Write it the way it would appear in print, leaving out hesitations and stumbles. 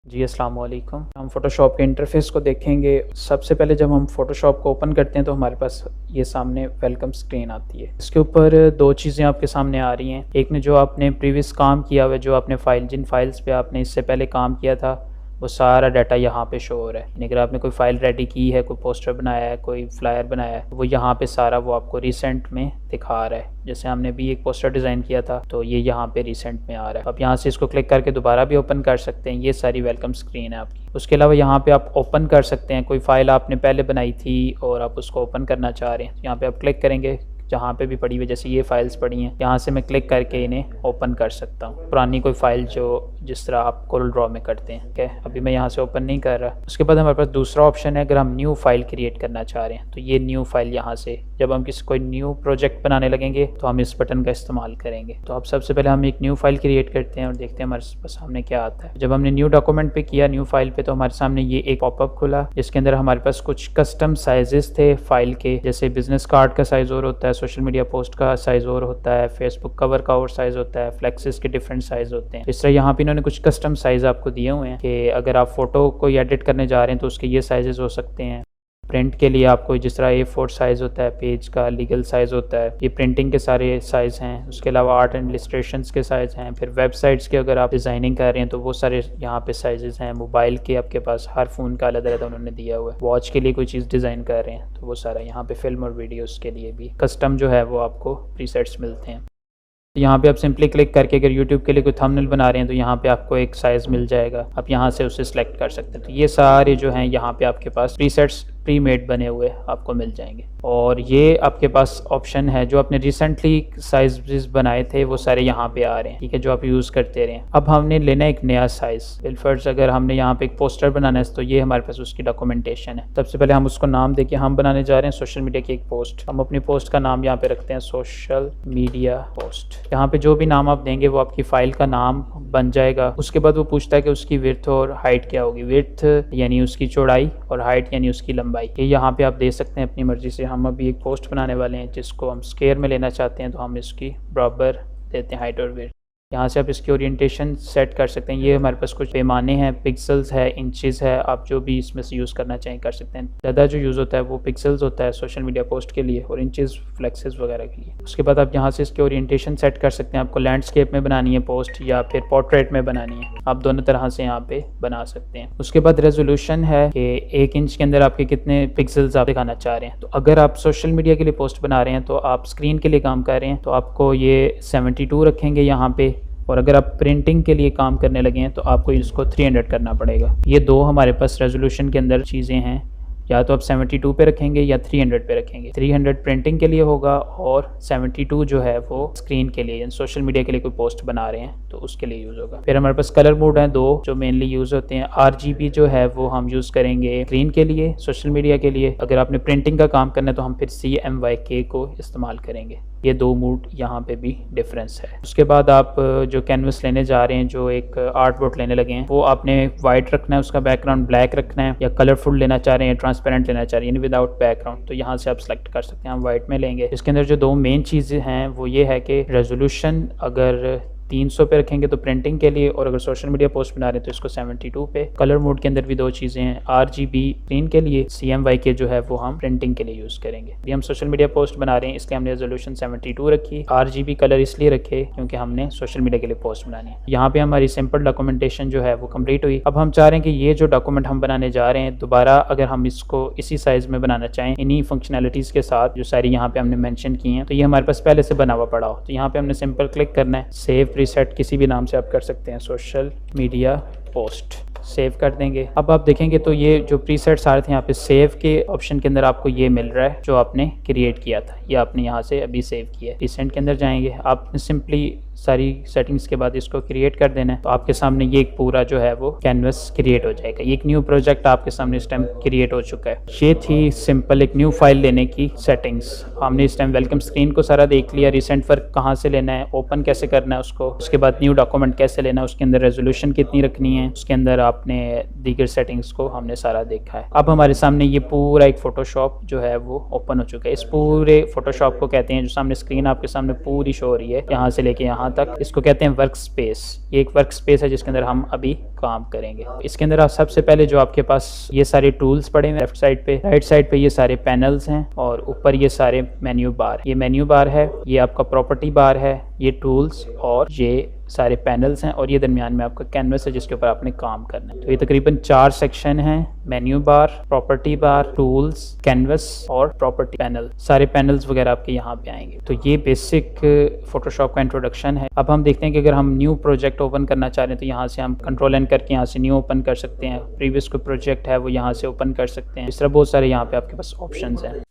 जी अस्सलाम वालेकुम। हम फ़ोटोशॉप के इंटरफ़ेस को देखेंगे। सबसे पहले जब हम फ़ोटोशॉप को ओपन करते हैं तो हमारे पास ये सामने वेलकम स्क्रीन आती है। इसके ऊपर दो चीज़ें आपके सामने आ रही हैं। एक ने जो आपने प्रीवियस काम किया हुआ है, जो आपने जिन फाइल्स पे आपने इससे पहले काम किया था, वो सारा डाटा यहाँ पे शो हो रहा है। यानी अगर आपने कोई फ़ाइल रेडी की है, कोई पोस्टर बनाया है, कोई फ्लायर बनाया है, वो यहाँ पे सारा वो आपको रिसेंट में दिखा रहा है। जैसे हमने भी एक पोस्टर डिज़ाइन किया था तो ये यहाँ पे रिसेंट में आ रहा है। आप यहाँ से इसको क्लिक करके दोबारा भी ओपन कर सकते हैं। ये सारी वेलकम स्क्रीन है आपकी। उसके अलावा यहाँ पे आप ओपन कर सकते हैं। कोई फ़ाइल आपने पहले बनाई थी और आप उसको ओपन करना चाह रहे हैं, तो यहाँ पे आप क्लिक करेंगे। जहाँ पे भी पड़ी हुई, जैसे ये फाइल्स पड़ी हैं, यहाँ से मैं क्लिक करके इन्हें ओपन कर सकता हूँ। पुरानी कोई फ़ाइल जो जिस तरह आप कोरल ड्रॉ में करते हैं। ठीक है, अभी मैं यहाँ से ओपन नहीं कर रहा। उसके बाद हमारे पास दूसरा ऑप्शन है, अगर हम न्यू फाइल क्रिएट करना चाह रहे हैं तो ये न्यू फाइल यहाँ से, जब हम कोई न्यू प्रोजेक्ट बनाने लगेंगे तो हम इस बटन का इस्तेमाल करेंगे। तो अब सबसे पहले हम एक न्यू फाइल क्रिएट करते हैं और देखते हैं हमारे सामने क्या आता है। जब हमने न्यू डॉक्यूमेंट पे किया, न्यू फाइल पे, तो हमारे सामने ये एक पॉपअप खुला जिसके अंदर हमारे पास कुछ कस्टम साइजेस थे फाइल के। जैसे बिजनेस कार्ड का साइज़ और होता है, सोशल मीडिया पोस्ट का साइज़ और होता है, फेसबुक कवर का और साइज़ होता है, फ्लेक्सेस के डिफरेंट साइज़ होते हैं। इस तरह यहाँ पे इन्होंने कुछ कस्टम साइज़ आपको दिए हुए हैं कि अगर आप फ़ोटो को एडिट करने जा रहे हैं तो उसके ये साइज़ हो सकते हैं। प्रिंट के लिए आपको जिस तरह A4 साइज़ होता है, पेज का लीगल साइज़ होता है, ये प्रिंटिंग के सारे साइज़ हैं। उसके अलावा आर्ट एंड इलस्ट्रेशंस के साइज़ हैं। फिर वेबसाइट्स के अगर आप डिज़ाइनिंग कर रहे हैं तो वो सारे यहाँ पे साइज़ हैं। मोबाइल के आपके पास हर फ़ोन का अलग अलग उन्होंने दिया हुआ है। वॉच के लिए कोई चीज़ डिज़ाइन कर रहे हैं तो वो सारा यहाँ पे, फिल्म और वीडियोज़ के लिए भी कस्टम जो है वो आपको प्रीसेट्स मिलते हैं। यहाँ पे आप सिंपली क्लिक करके अगर YouTube के लिए कोई थंबनेल बना रहे हैं तो यहाँ पे आपको एक साइज़ मिल जाएगा। आप यहाँ से उसे सिलेक्ट कर सकते हैं। तो ये सारे जो हैं यहाँ पे आपके पास प्रीसेट्स प्री मेड बने हुए आपको मिल जाएंगे। और ये आपके पास ऑप्शन है, जो आपने रिसेंटली साइज़ बनाए थे वो सारे यहाँ पे आ रहे हैं। ठीक है, जो आप यूज़ करते रहे हैं। अब हमने लेना एक नया साइज़। बिलफर्ज अगर हमने यहाँ पे एक पोस्टर बनाना है तो ये हमारे पास उसकी डॉक्यूमेंटेशन है। सबसे पहले हम उसको नाम देके हम बनाने जा रहे हैं सोशल मीडिया की एक पोस्ट। हम अपनी पोस्ट का नाम यहाँ पे रखते हैं सोशल मीडिया पोस्ट। यहाँ पे जो भी नाम आप देंगे वो आपकी फ़ाइल का नाम बन जाएगा। उसके बाद वो पूछता है कि उसकी विड्थ और हाइट क्या होगी। विड्थ यानी उसकी चौड़ाई और हाइट यानी उसकी लंबाई। ये यहाँ पे आप दे सकते हैं अपनी मर्ज़ी से। हम अभी एक पोस्ट बनाने वाले हैं जिसको हम स्क्वायर में लेना चाहते हैं तो हम इसकी बराबर देते हैं हाइट और विड्थ। यहाँ से आप इसकी ओरिएंटेशन सेट कर सकते हैं। ये हमारे पास कुछ पैमाने हैं, पिक्सल्स है, इंचेस है, आप जो भी इसमें से यूज़ करना चाहें कर सकते हैं। ज़्यादा जो यूज़ होता है वो पिक्सल्स होता है सोशल मीडिया पोस्ट के लिए, और इंचेस फ्लेक्सेस वगैरह के लिए। उसके बाद आप यहाँ से इसकी ओरिएंटेशन सेट कर सकते हैं। आपको लैंडस्केप में बनानी है पोस्ट या फिर पोर्ट्रेट में बनानी है, आप दोनों तरह से यहाँ पे बना सकते हैं। उसके बाद रेजोल्यूशन है कि 1 इंच के अंदर आपके कितने पिक्सल्स आप दिखाना चाह रहे हैं। तो अगर आप सोशल मीडिया के लिए पोस्ट बना रहे हैं तो आप स्क्रीन के लिए काम कर रहे हैं तो आपको ये 72 रखेंगे यहाँ पे, और अगर आप प्रिंटिंग के लिए काम करने लगे हैं तो आपको इसको 300 करना पड़ेगा। ये दो हमारे पास रेजोल्यूशन के अंदर चीज़ें हैं, या तो आप 72 पे रखेंगे या 300 पे रखेंगे। 300 प्रिंटिंग के लिए होगा और 72 जो है वो स्क्रीन के लिए, सोशल मीडिया के लिए कोई पोस्ट बना रहे हैं तो उसके लिए यूज़ होगा। फिर हमारे पास कलर मोड हैं 2 जो मेनली यूज़ होते हैं। RGB जो है वो हम यूज़ करेंगे स्क्रीन के लिए, सोशल मीडिया के लिए। अगर आपने प्रिंटिंग का काम करना है तो हम फिर CMYK को इस्तेमाल करेंगे। ये 2 मोड यहाँ पे भी डिफरेंस है। उसके बाद आप जो कैनवस लेने जा रहे हैं, जो एक आर्ट बोर्ड लेने लगे हैं, वो आपने वाइट रखना है, उसका बैकग्राउंड ब्लैक रखना है, या कलरफुल लेना चाह रहे हैं, ट्रांसपेरेंट लेना चाह रहे हैं यानी विदाउट बैकग्राउंड, तो यहाँ से आप सेलेक्ट कर सकते हैं। हम वाइट में लेंगे। इसके अंदर जो 2 मेन चीज़ें हैं वो ये है कि रेजोल्यूशन अगर 300 पे रखेंगे तो प्रिंटिंग के लिए, और अगर सोशल मीडिया पोस्ट बना रहे हैं तो इसको 72 पे। कलर मोड के अंदर भी 2 चीज़ें हैं, RGB स्क्रीन के लिए, CMYK जो है वो हम प्रिंटिंग के लिए यूज़ करेंगे। अभी हम सोशल मीडिया पोस्ट बना रहे हैं इसलिए हमने रेजोल्यूशन 72 रखी। RGB कलर इसलिए रखे क्योंकि हमने सोशल मीडिया के लिए पोस्ट बनानी है। यहाँ पे हमारी सिंपल डॉक्यूमेंटेशन जो है वो कंप्लीट हुई। अब हम चाह रहे हैं कि ये जो डॉक्यूमेंट हम बनाने जा रहे हैं दोबारा अगर हम इसको इसी साइज़ में बनाना चाहें, इन्हीं फंक्शनैलिटीज़ के साथ जो सारी यहाँ पे हमने मेंशन की हैं, तो ये हमारे पास पहले से बना हुआ पड़ा हो। तो यहाँ पे हमने सिंपल क्लिक करना है, सेव प्रीसेट किसी भी नाम से आप कर सकते हैं, सोशल मीडिया पोस्ट, सेव कर देंगे। अब आप देखेंगे तो ये जो प्रीसेट्स आ रहे थे यहाँ पे सेव के ऑप्शन के अंदर आपको ये मिल रहा है जो आपने क्रिएट किया था, ये आपने यहाँ से अभी सेव किया है। रिसेंट के अंदर जाएंगे, आपने सिंपली सारी सेटिंग्स के बाद इसको क्रिएट कर देना है, तो आपके सामने ये एक पूरा जो है वो कैनवस क्रिएट हो जाएगा। ये एक न्यू प्रोजेक्ट आपके सामने इस टाइम क्रिएट हो चुका है। ये थी सिंपल एक न्यू फाइल लेने की सेटिंग्स। हमने इस टाइम वेलकम स्क्रीन को सारा देख लिया, रिसेंट वर्क कहाँ से लेना है, ओपन कैसे करना है उसको, उसके बाद न्यू डॉक्यूमेंट कैसे लेना है, उसके अंदर रेजोल्यूशन कितनी रखनी है, उसके अंदर आपने दीगर सेटिंग्स को हमने सारा देखा है। अब हमारे सामने ये पूरा एक फोटोशॉप जो है वो ओपन हो चुका है। इस पूरे फोटोशॉप को कहते हैं, जो सामने स्क्रीन आपके सामने पूरी शो हो रही है, यहाँ से लेके यहाँ यहाँ तक। इसको कहते हैं वर्क स्पेस। ये एक वर्क स्पेस है जिसके अंदर हम अभी काम करेंगे। इसके अंदर आप सबसे पहले जो आपके पास ये सारे टूल्स पड़े हैं लेफ्ट साइड पे, राइट साइड पे ये सारे पैनल्स हैं और ऊपर ये सारे मेन्यू बार। ये मेन्यू बार है, ये आपका प्रॉपर्टी बार है, ये टूल्स और ये सारे पैनल्स हैं और ये दरमियान में आपका कैनवस है जिसके ऊपर आपने काम करना है। तो ये तकरीबन 4 सेक्शन हैं, मेन्यू बार, प्रॉपर्टी बार, टूल्स, कैनवस और प्रॉपर्टी पैनल। सारे पैनल्स वगैरह आपके यहाँ पे आएंगे। तो ये बेसिक फोटोशॉप का इंट्रोडक्शन है। अब हम देखते हैं कि अगर हम न्यू प्रोजेक्ट ओपन करना चाह रहे हैं तो यहाँ से हम कंट्रोल एन करके यहाँ से न्यू ओपन कर सकते हैं। प्रीवियस कोई प्रोजेक्ट है वो यहाँ से ओपन कर सकते हैं। इस तरह बहुत सारे यहाँ पे आपके पास ऑप्शंस हैं।